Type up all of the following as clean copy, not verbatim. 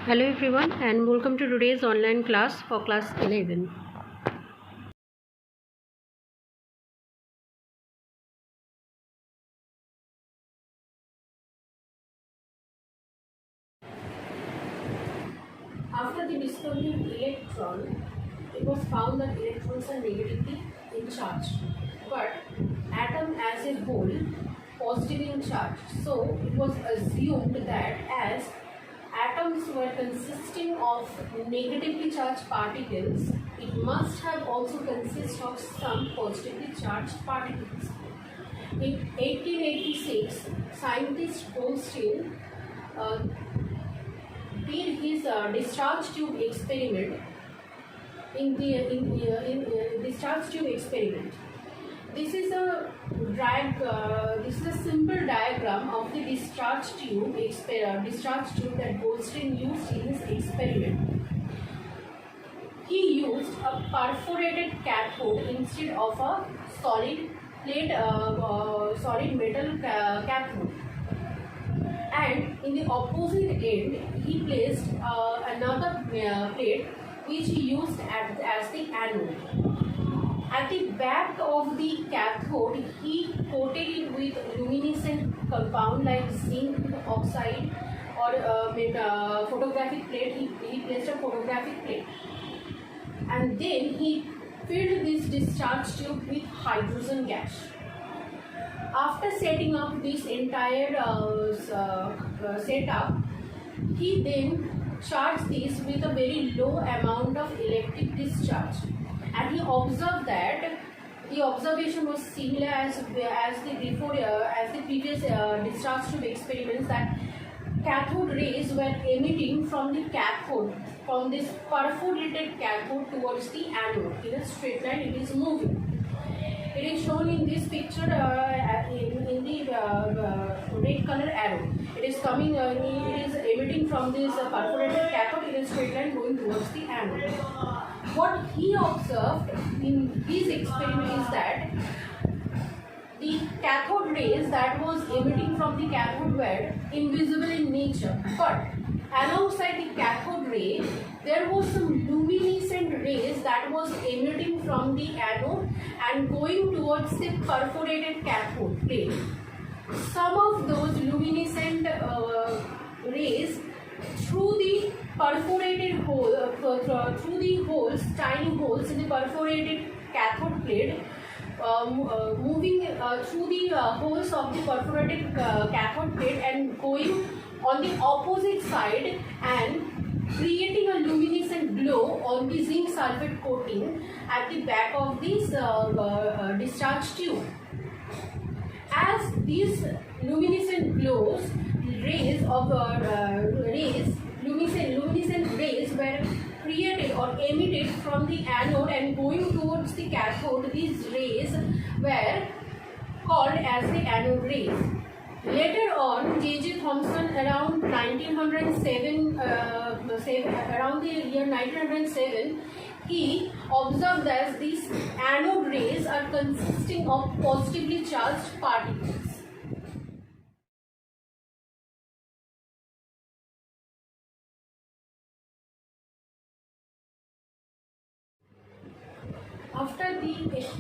Hello everyone and welcome to today's online class for class 11. After the discovery of electron, it was found that electrons are negatively in charge, but atom as a whole positively in charge. So it was assumed that as atoms were consisting of negatively charged particles, it must have also consist of some positively charged particles. In 1886, scientist Goldstein did his discharge tube experiment in discharge tube experiment. This is a simple diagram of the discharge tube that Goldstein used in his experiment. He used a perforated cathode instead of a solid metal cathode. And in the opposite end, he placed another plate which he used as the anode. At the back of the cathode, he coated it with luminescent compound like zinc oxide or photographic plate. He placed a photographic plate. And then he filled this discharge tube with hydrogen gas. After setting up this entire setup, he then charged this with a very low amount of electric discharge, and he observed that the observation was similar as the previous discharge tube experiments, that cathode rays were emitting from the cathode, from this perforated cathode towards the anode in a straight line. It is moving. It is shown in this picture in the red color arrow. It is coming. It is emitting from this perforated cathode in a straight line going towards the anode. What he observed in his experiment is that the cathode rays that was emitting from the cathode were invisible in nature, but alongside the cathode ray, there was some luminescent rays that was emitting from the anode and going towards the perforated cathode plate. Some of those luminescent rays through the perforated hole, through the holes, tiny holes in the perforated cathode plate, moving through the holes of the perforated cathode plate and going on the opposite side and creating a luminescent glow on the zinc sulfate coating at the back of this discharge tube. As these luminescent glows, luminescent rays were created or emitted from the anode and going towards the cathode, these rays were called as the anode rays. Later on, J.J. Thomson around 1907, around the year 1907, he observed that these anode rays are consisting of positively charged particles. After the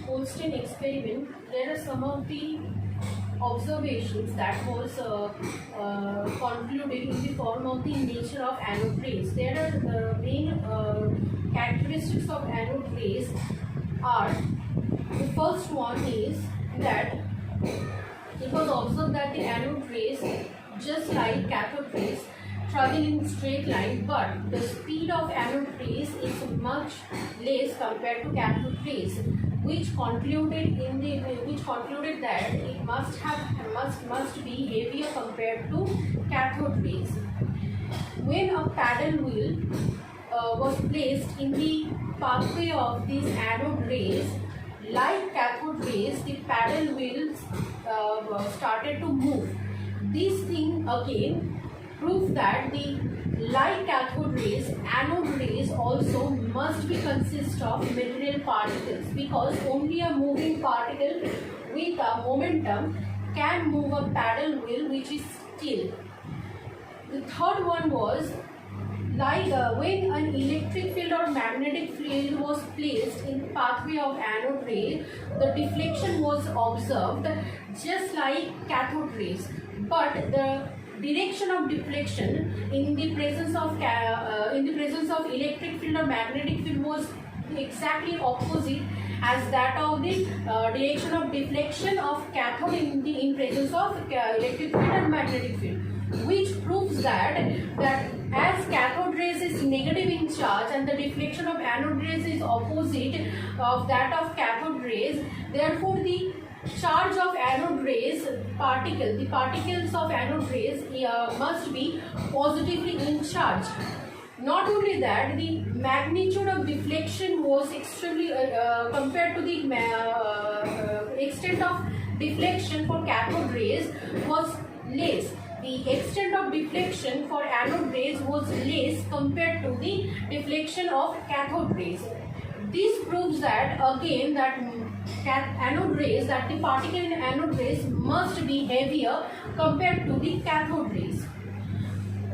Goldstein experiment, there are some of the observations that was concluded in the form of the nature of anode rays. There are main characteristics of anode rays are, the first one is that it was observed that the anode rays, just like cathode rays, travel in straight line, but the speed of anode rays is much less compared to cathode rays, which concluded that it must be heavier compared to cathode rays. When a paddle wheel was placed in the pathway of these anode rays, like cathode rays, the paddle wheels started to move. This thing again proves that the like cathode rays, anode rays also must be consist of material particles, because only a moving particle with a momentum can move a paddle wheel which is still. The third one was Like when an electric field or magnetic field was placed in the pathway of anode ray, the deflection was observed just like cathode rays, but the direction of deflection in the presence of electric field or magnetic field was exactly opposite as that of the direction of deflection of cathode in presence of electric field and magnetic field, which proves that as cathode rays is negative in charge and the deflection of anode rays is opposite of that of cathode rays, therefore the charge of anode rays the particles of anode rays must be positively in charge. Not only that, the magnitude of deflection was extremely compared to the extent of deflection for cathode rays was less. The extent of deflection for anode rays was less compared to the deflection of cathode rays. This proves that again that the particle in anode rays must be heavier compared to the cathode rays.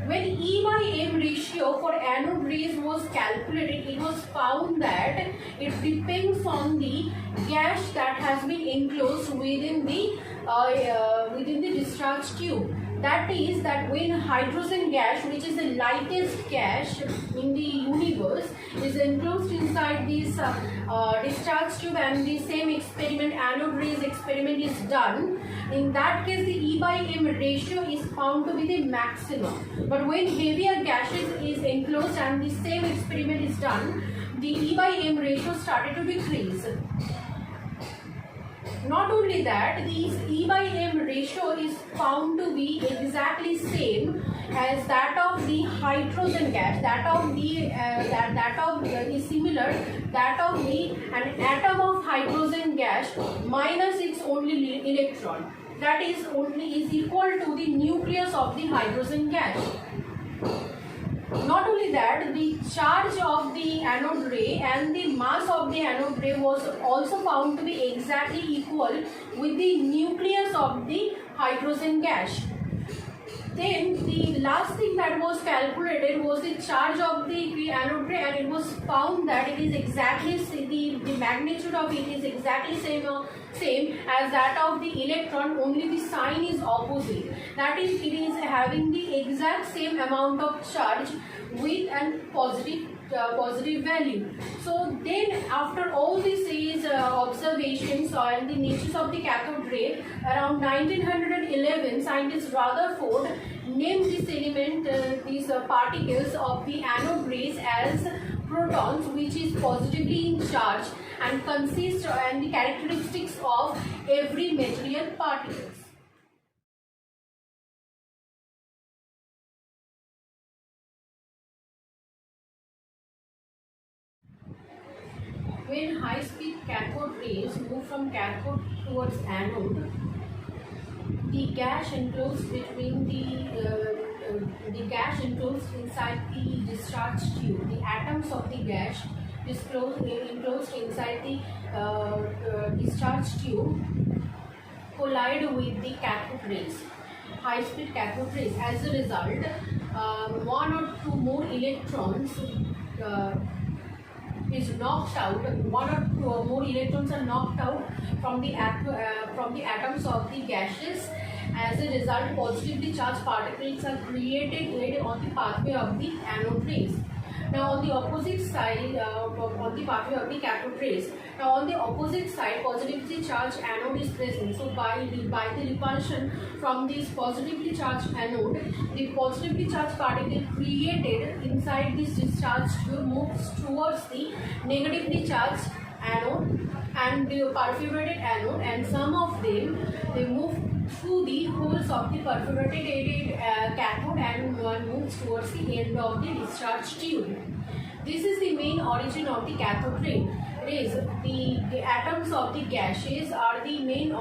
When E by M ratio for anode rays was calculated, it was found that it depends on the gas that has been enclosed within the discharge tube. That is, that when hydrogen gas, which is the lightest gas in the universe, is enclosed inside this discharge tube and the same experiment, anode rays experiment, is done, in that case the E by M ratio is found to be the maximum. But when heavier gases is enclosed and the same experiment is done, the E by M ratio started to decrease. Not only that, this E by M ratio is found to be exactly same as that of the hydrogen gas. Is similar that of an atom of hydrogen gas minus its only electron. That is equal to the nucleus of the hydrogen gas. Not only that, the charge of the anode ray and the mass of the anode ray was also found to be exactly equal with the nucleus of the hydrogen gas. Then the last thing that was calculated was the charge of the anode ray, and it was found that it is exactly the magnitude of it is exactly same as that of the electron, only the sign is opposite. That is, it is having the exact same amount of charge with a positive value. So then after all these observations on the natures of the cathode ray, around 1911 scientist Rutherford named this element, these particles of the anode rays as protons, which is positively in charge and consists and the characteristics of every material particles. When high-speed cathode rays move from cathode towards anode, the gas enclosed inside the discharge tube, the atoms of the gas enclosed inside the discharge tube collide with the cathode rays, high-speed cathode rays. As a result, one or two more electrons is knocked out. One or two more electrons are knocked out from the atoms of the gases. As a result, positively charged particles are created on the pathway of the anode rays. Now on the opposite side, on the pathway of the cathode rays. Now on the opposite side, positively charged anode is present. So by the repulsion from this positively charged anode, the positively charged particle created inside this discharge tube moves towards the negatively charged anode and the perforated anode, and some of them they move through the holes of the perforated cathode and one moves towards the end of the discharge tube. This is the main origin of the cathode rays. The atoms of the gases are the main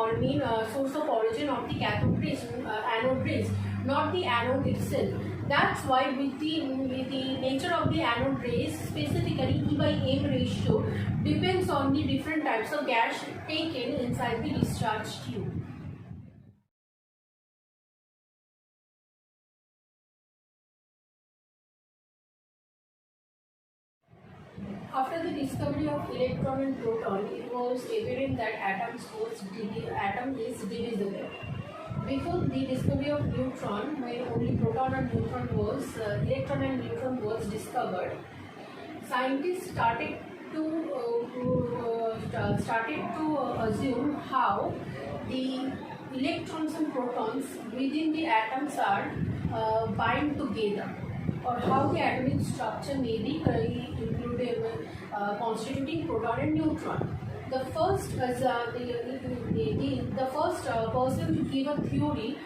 source of origin of the cathode rays, anode rays, not the anode itself. That's why with the nature of the anode rays, specifically E by M ratio depends on the different types of gas taken inside the discharge tube. After the discovery of electron and proton, it was evident that atom is divisible. Before the discovery of neutron, when only proton and neutron was electron and neutron was discovered, scientists started to assume how the electrons and protons within the atoms are bind together, or how the atomic structure may be constituting proton and neutron. The first person to give a theory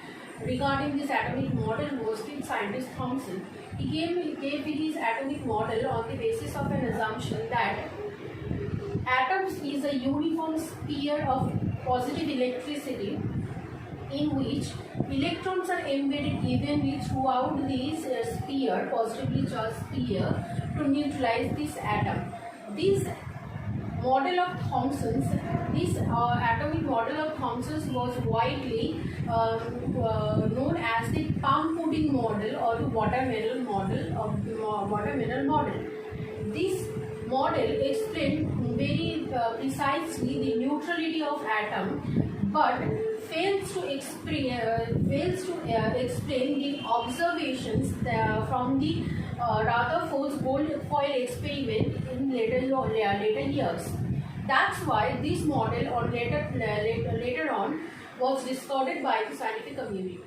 regarding this atomic model was the scientist Thomson. He gave his atomic model on the basis of an assumption that atoms is a uniform sphere of positive electricity in which electrons are embedded evenly throughout this sphere, positively charged sphere, to neutralize this atom. This atomic model of Thomson's was widely known as the palm pudding model or the watermelon model. This model explained very precisely the neutrality of atom, but fails to explain the observations from the Rutherford's gold foil experiment in later years. That's why this model later on was discarded by the scientific community.